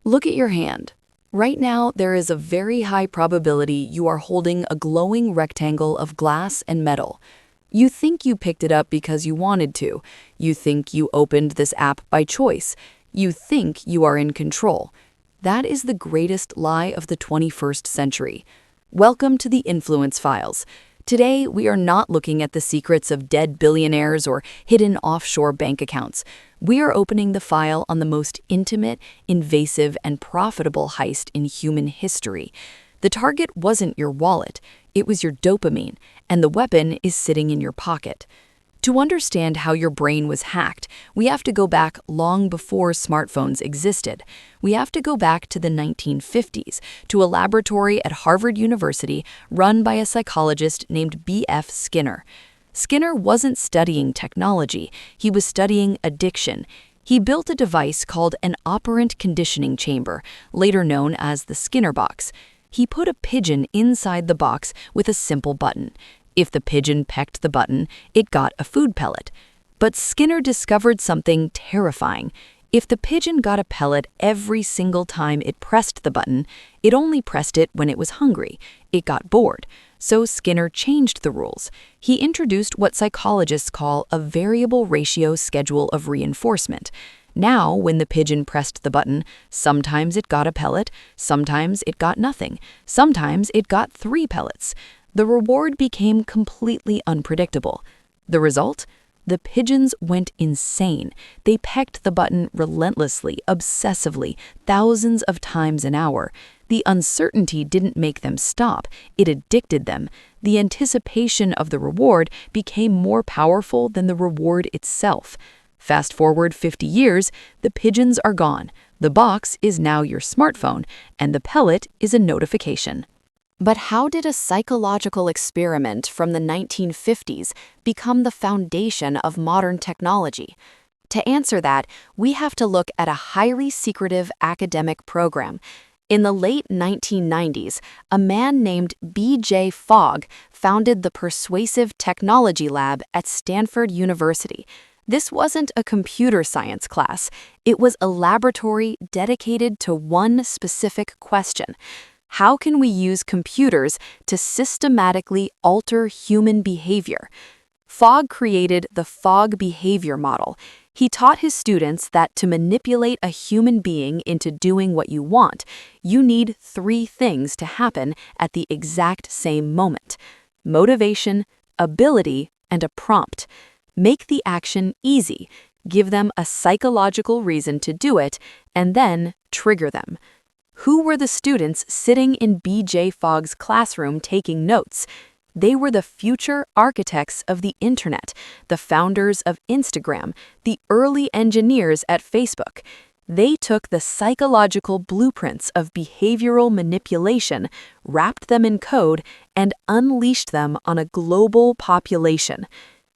Look at your hand. Right now, there is a very high probability you are holding a glowing rectangle of glass and metal. You think you picked it up because you wanted to. You think you opened this app by choice. You think you are in control. That is the greatest lie of the 21st century. Welcome to the Influence Files. Today, we are not looking at the secrets of dead billionaires or hidden offshore bank accounts. We are opening the file on the most intimate, invasive, and profitable heist in human history. The target wasn't your wallet, it was your dopamine, and the weapon is sitting in your pocket. To understand how your brain was hacked, we have to go back long before smartphones existed. We have to go back to the 1950s, to a laboratory at Harvard University run by a psychologist named B.F. Skinner. Skinner wasn't studying technology, he was studying addiction. He built a device called an operant conditioning chamber, later known as the Skinner box. He put a pigeon inside the box with a simple button. If the pigeon pecked the button, it got a food pellet. But Skinner discovered something terrifying. If the pigeon got a pellet every single time it pressed the button, it only pressed it when it was hungry. It got bored. So Skinner changed the rules. He introduced what psychologists call a variable ratio schedule of reinforcement. Now, when the pigeon pressed the button, sometimes it got a pellet, sometimes it got nothing, sometimes it got 3 pellets. The reward became completely unpredictable. The result? The pigeons went insane. They pecked the button relentlessly, obsessively, thousands of times an hour. The uncertainty didn't make them stop. It addicted them. The anticipation of the reward became more powerful than the reward itself. Fast forward 50 years, the pigeons are gone. The box is now your smartphone, and the pellet is a notification. But how did a psychological experiment from the 1950s become the foundation of modern technology? To answer that, we have to look at a highly secretive academic program. In the late 1990s, a man named B.J. Fogg founded the Persuasive Technology Lab at Stanford University. This wasn't a computer science class. It was a laboratory dedicated to one specific question. How can we use computers to systematically alter human behavior? Fogg created the Fogg behavior model. He taught his students that to manipulate a human being into doing what you want, you need 3 things to happen at the exact same moment: motivation, ability, and a prompt. Make the action easy, give them a psychological reason to do it, and then trigger them. Who were the students sitting in B.J. Fogg's classroom taking notes? They were the future architects of the internet, the founders of Instagram, the early engineers at Facebook. They took the psychological blueprints of behavioral manipulation, wrapped them in code, and unleashed them on a global population.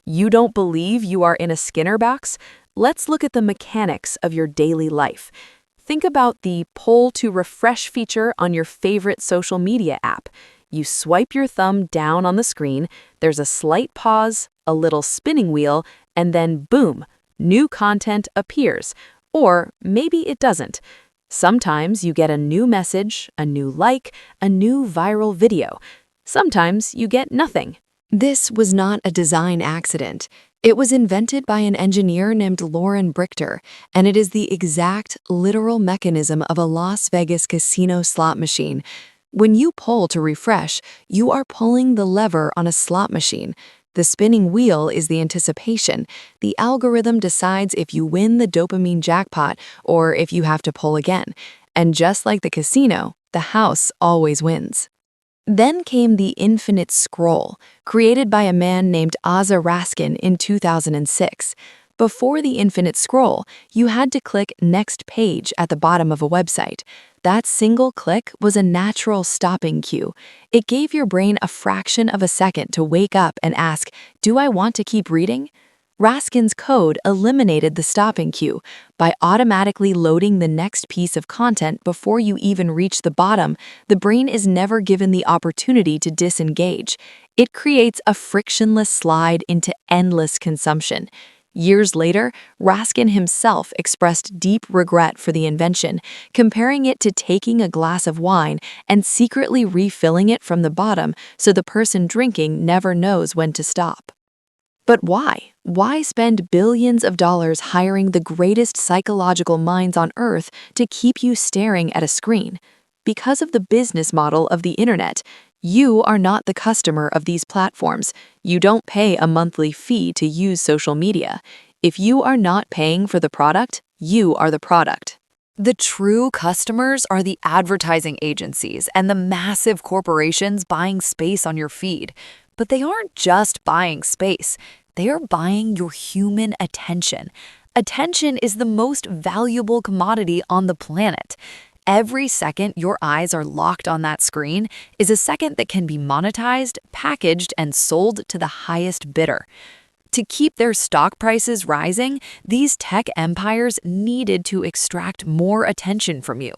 You don't believe you are in a Skinner box? Let's look at the mechanics of your daily life. Think about the pull to refresh feature on your favorite social media app. You swipe your thumb down on the screen, there's a slight pause, a little spinning wheel, and then boom, new content appears. Or maybe it doesn't. Sometimes you get a new message, a new like, a new viral video. Sometimes you get nothing. This was not a design accident. It was invented by an engineer named Lauren Brichter, and it is the exact, literal mechanism of a Las Vegas casino slot machine. When you pull to refresh, you are pulling the lever on a slot machine. The spinning wheel is the anticipation. The algorithm decides if you win the dopamine jackpot or if you have to pull again. And just like the casino, the house always wins. Then came the infinite scroll, created by a man named Asa Raskin in 2006. Before the infinite scroll, you had to click Next Page at the bottom of a website. That single click was a natural stopping cue. It gave your brain a fraction of a second to wake up and ask, "Do I want to keep reading?" Raskin's code eliminated the stopping cue. By automatically loading the next piece of content before you even reach the bottom, the brain is never given the opportunity to disengage. It creates a frictionless slide into endless consumption. Years later, Raskin himself expressed deep regret for the invention, comparing it to taking a glass of wine and secretly refilling it from the bottom so the person drinking never knows when to stop. But why? Why spend billions of dollars hiring the greatest psychological minds on Earth to keep you staring at a screen? Because of the business model of the internet. You are not the customer of these platforms. You don't pay a monthly fee to use social media. If you are not paying for the product, you are the product. The true customers are the advertising agencies and the massive corporations buying space on your feed. But they aren't just buying space. They are buying your human attention. Attention is the most valuable commodity on the planet. Every second your eyes are locked on that screen is a second that can be monetized, packaged, and sold to the highest bidder. To keep their stock prices rising, these tech empires needed to extract more attention from you.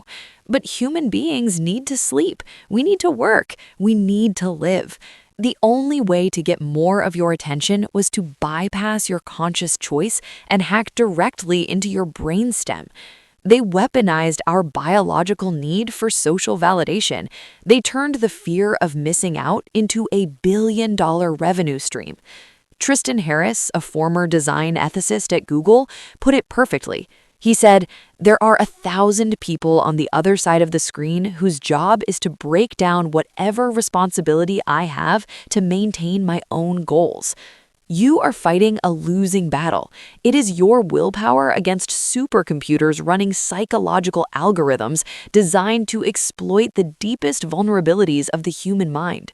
But human beings need to sleep. We need to work. We need to live. The only way to get more of your attention was to bypass your conscious choice and hack directly into your brainstem. They weaponized our biological need for social validation. They turned the fear of missing out into a billion-dollar revenue stream. Tristan Harris, a former design ethicist at Google, put it perfectly. He said, "There are 1,000 people on the other side of the screen whose job is to break down whatever responsibility I have to maintain my own goals." You are fighting a losing battle. It is your willpower against supercomputers running psychological algorithms designed to exploit the deepest vulnerabilities of the human mind.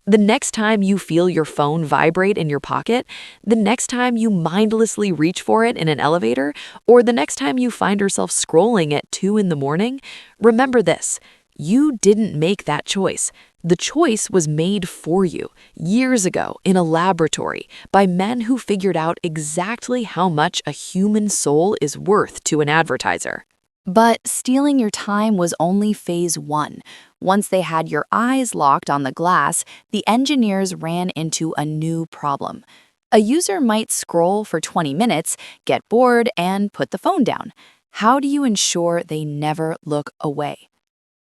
The next time you feel your phone vibrate in your pocket, the next time you mindlessly reach for it in an elevator, or the next time you find yourself scrolling at 2 in the morning, remember this: you didn't make that choice. The choice was made for you years ago in a laboratory by men who figured out exactly how much a human soul is worth to an advertiser. But stealing your time was only phase 1. Once they had your eyes locked on the glass, the engineers ran into a new problem. A user might scroll for 20 minutes, get bored, and put the phone down. How do you ensure they never look away?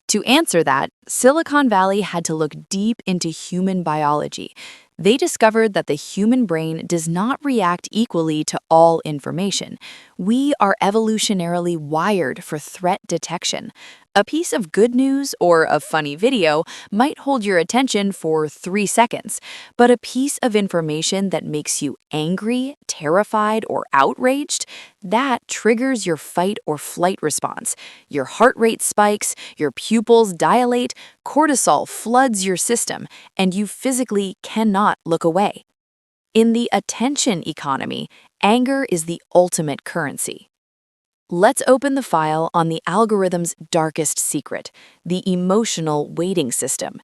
To answer that, Silicon Valley had to look deep into human biology. They discovered that the human brain does not react equally to all information. We are evolutionarily wired for threat detection. A piece of good news or a funny video might hold your attention for 3 seconds, but a piece of information that makes you angry, terrified, or outraged, that triggers your fight or flight response. Your heart rate spikes, your pupils dilate, cortisol floods your system, and you physically cannot look away. In the attention economy, anger is the ultimate currency. Let's open the file on the algorithm's darkest secret, the emotional weighting system.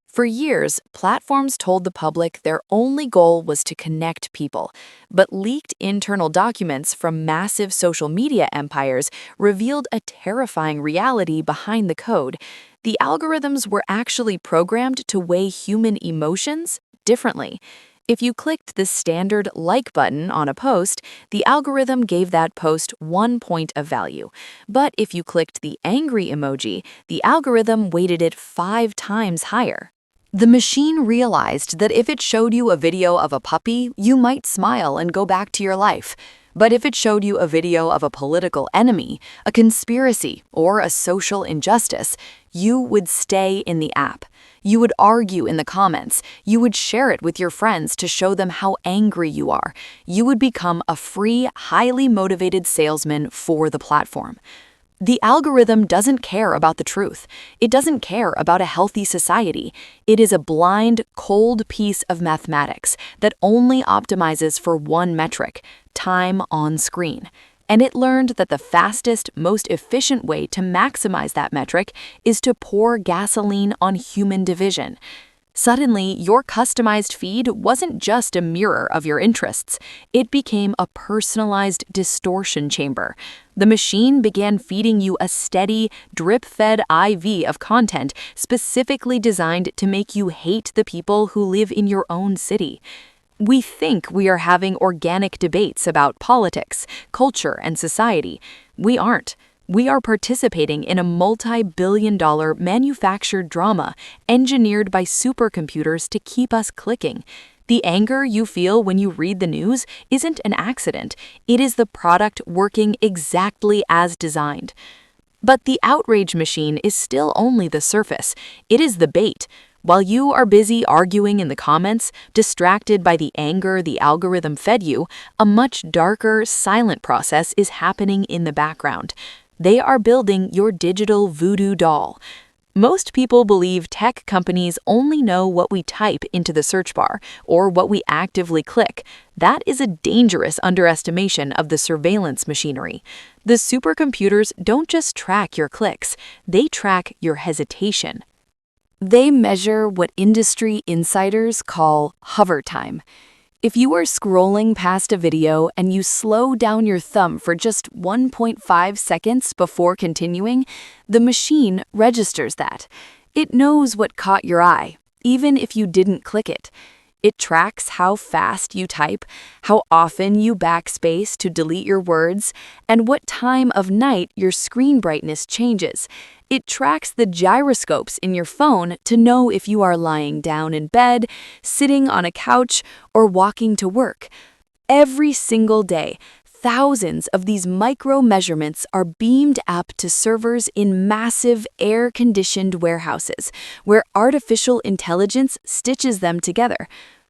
For years, platforms told the public their only goal was to connect people, but leaked internal documents from massive social media empires revealed a terrifying reality behind the code. The algorithms were actually programmed to weigh human emotions differently. If you clicked the standard like button on a post, the algorithm gave that post 1 point of value. But if you clicked the angry emoji, the algorithm weighted it 5 times higher. The machine realized that if it showed you a video of a puppy, you might smile and go back to your life. But if it showed you a video of a political enemy, a conspiracy, or a social injustice, you would stay in the app. You would argue in the comments. You would share it with your friends to show them how angry you are. You would become a free, highly motivated salesman for the platform. The algorithm doesn't care about the truth. It doesn't care about a healthy society. It is a blind, cold piece of mathematics that only optimizes for one metric: time on screen. And it learned that the fastest, most efficient way to maximize that metric is to pour gasoline on human division. Suddenly, your customized feed wasn't just a mirror of your interests. It became a personalized distortion chamber. The machine began feeding you a steady, drip-fed IV of content specifically designed to make you hate the people who live in your own city. We think we are having organic debates about politics, culture, and society. We aren't. We are participating in a multi-billion-dollar manufactured drama engineered by supercomputers to keep us clicking. The anger you feel when you read the news isn't an accident. It is the product working exactly as designed. But the outrage machine is still only the surface. It is the bait. While you are busy arguing in the comments, distracted by the anger the algorithm fed you, a much darker, silent process is happening in the background. They are building your digital voodoo doll. Most people believe tech companies only know what we type into the search bar or what we actively click. That is a dangerous underestimation of the surveillance machinery. The supercomputers don't just track your clicks, they track your hesitation. They measure what industry insiders call hover time. If you are scrolling past a video and you slow down your thumb for just 1.5 seconds before continuing, the machine registers that. It knows what caught your eye, even if you didn't click it. It tracks how fast you type, how often you backspace to delete your words, and what time of night your screen brightness changes. It tracks the gyroscopes in your phone to know if you are lying down in bed, sitting on a couch, or walking to work. Every single day, thousands of these micro measurements are beamed up to servers in massive air-conditioned warehouses, where artificial intelligence stitches them together.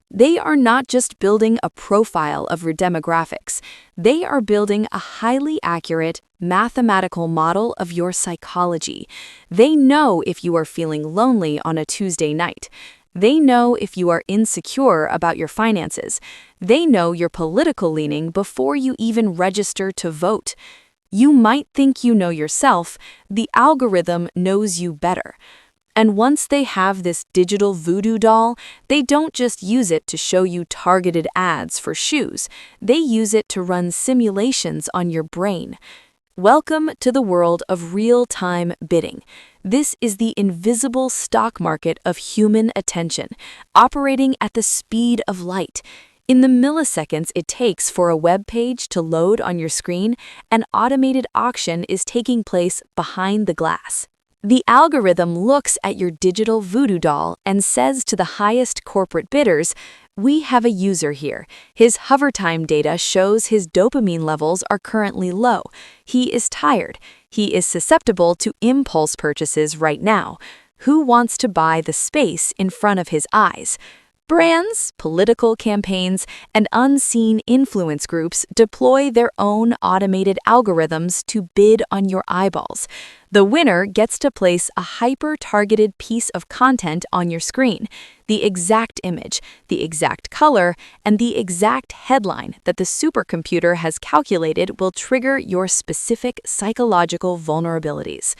They are not just building a profile of your demographics, they are building a highly accurate, mathematical model of your psychology. They know if you are feeling lonely on a Tuesday night. They know if you are insecure about your finances. They know your political leaning before you even register to vote. You might think you know yourself, the algorithm knows you better. And once they have this digital voodoo doll, they don't just use it to show you targeted ads for shoes. They use it to run simulations on your brain. Welcome to the world of real-time bidding. This is the invisible stock market of human attention, operating at the speed of light. In the milliseconds it takes for a web page to load on your screen, an automated auction is taking place behind the glass. The algorithm looks at your digital voodoo doll and says to the highest corporate bidders, "We have a user here. His hover time data shows his dopamine levels are currently low. He is tired. He is susceptible to impulse purchases right now. Who wants to buy the space in front of his eyes?" Brands, political campaigns, and unseen influence groups deploy their own automated algorithms to bid on your eyeballs. The winner gets to place a hyper-targeted piece of content on your screen, the exact image, the exact color, and the exact headline that the supercomputer has calculated will trigger your specific psychological vulnerabilities.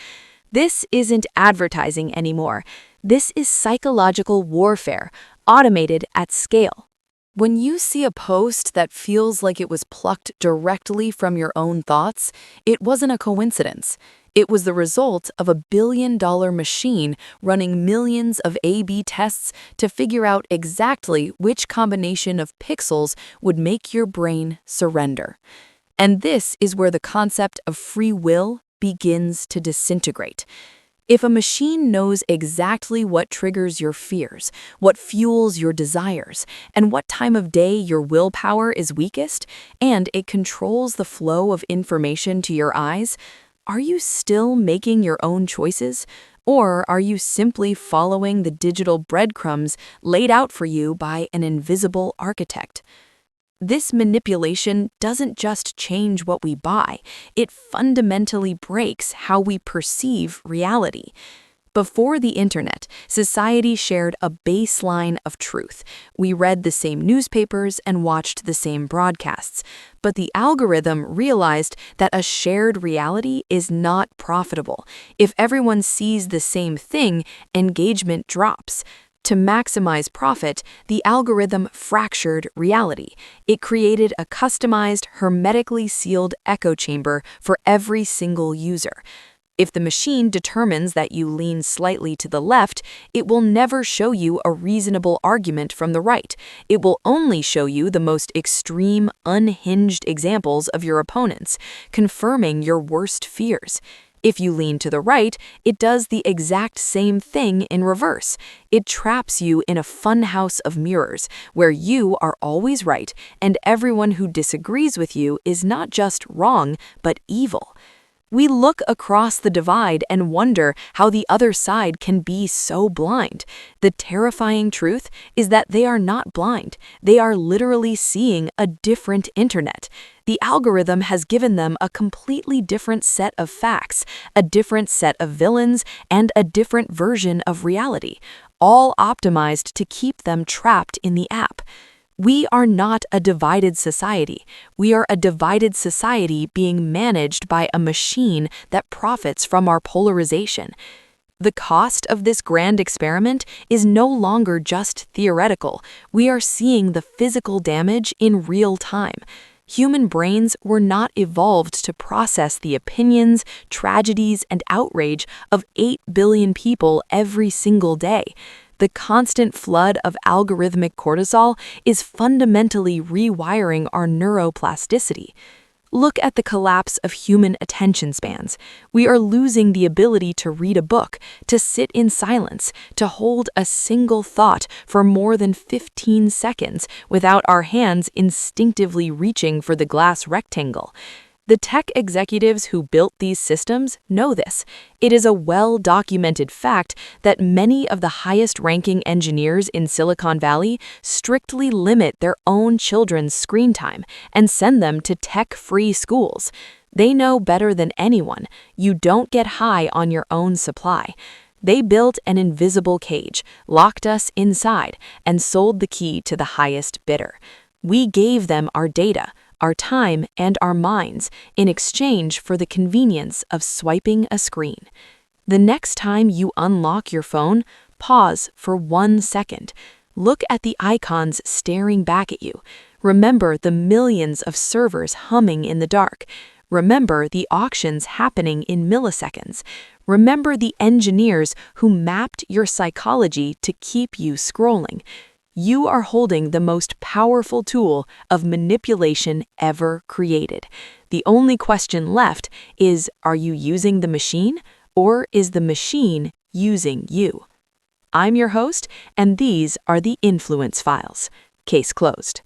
This isn't advertising anymore. This is psychological warfare, automated at scale. When you see a post that feels like it was plucked directly from your own thoughts, it wasn't a coincidence. It was the result of a billion-dollar machine running millions of A/B tests to figure out exactly which combination of pixels would make your brain surrender. And this is where the concept of free will begins to disintegrate. If a machine knows exactly what triggers your fears, what fuels your desires, and what time of day your willpower is weakest, and it controls the flow of information to your eyes, are you still making your own choices? Or are you simply following the digital breadcrumbs laid out for you by an invisible architect? This manipulation doesn't just change what we buy, it fundamentally breaks how we perceive reality. Before the internet, society shared a baseline of truth. We read the same newspapers and watched the same broadcasts. But the algorithm realized that a shared reality is not profitable. If everyone sees the same thing, engagement drops. To maximize profit, the algorithm fractured reality. It created a customized, hermetically sealed echo chamber for every single user. If the machine determines that you lean slightly to the left, it will never show you a reasonable argument from the right. It will only show you the most extreme, unhinged examples of your opponents, confirming your worst fears. If you lean to the right, it does the exact same thing in reverse. It traps you in a funhouse of mirrors, where you are always right, and everyone who disagrees with you is not just wrong, but evil. We look across the divide and wonder how the other side can be so blind. The terrifying truth is that they are not blind. They are literally seeing a different internet. The algorithm has given them a completely different set of facts, a different set of villains, and a different version of reality, all optimized to keep them trapped in the app. We are not a divided society. We are a divided society being managed by a machine that profits from our polarization. The cost of this grand experiment is no longer just theoretical. We are seeing the physical damage in real time. Human brains were not evolved to process the opinions, tragedies, and outrage of 8 billion people every single day. The constant flood of algorithmic cortisol is fundamentally rewiring our neuroplasticity. Look at the collapse of human attention spans. We are losing the ability to read a book, to sit in silence, to hold a single thought for more than 15 seconds without our hands instinctively reaching for the glass rectangle. The tech executives who built these systems know this. It is a well-documented fact that many of the highest-ranking engineers in Silicon Valley strictly limit their own children's screen time and send them to tech-free schools. They know better than anyone, you don't get high on your own supply. They built an invisible cage, locked us inside, and sold the key to the highest bidder. We gave them our data, our time, and our minds in exchange for the convenience of swiping a screen. The next time you unlock your phone, pause for 1 second. Look at the icons staring back at you. Remember the millions of servers humming in the dark. Remember the auctions happening in milliseconds. Remember the engineers who mapped your psychology to keep you scrolling. You are holding the most powerful tool of manipulation ever created. The only question left is, are you using the machine, or is the machine using you? I'm your host, and these are the Influence Files. Case closed.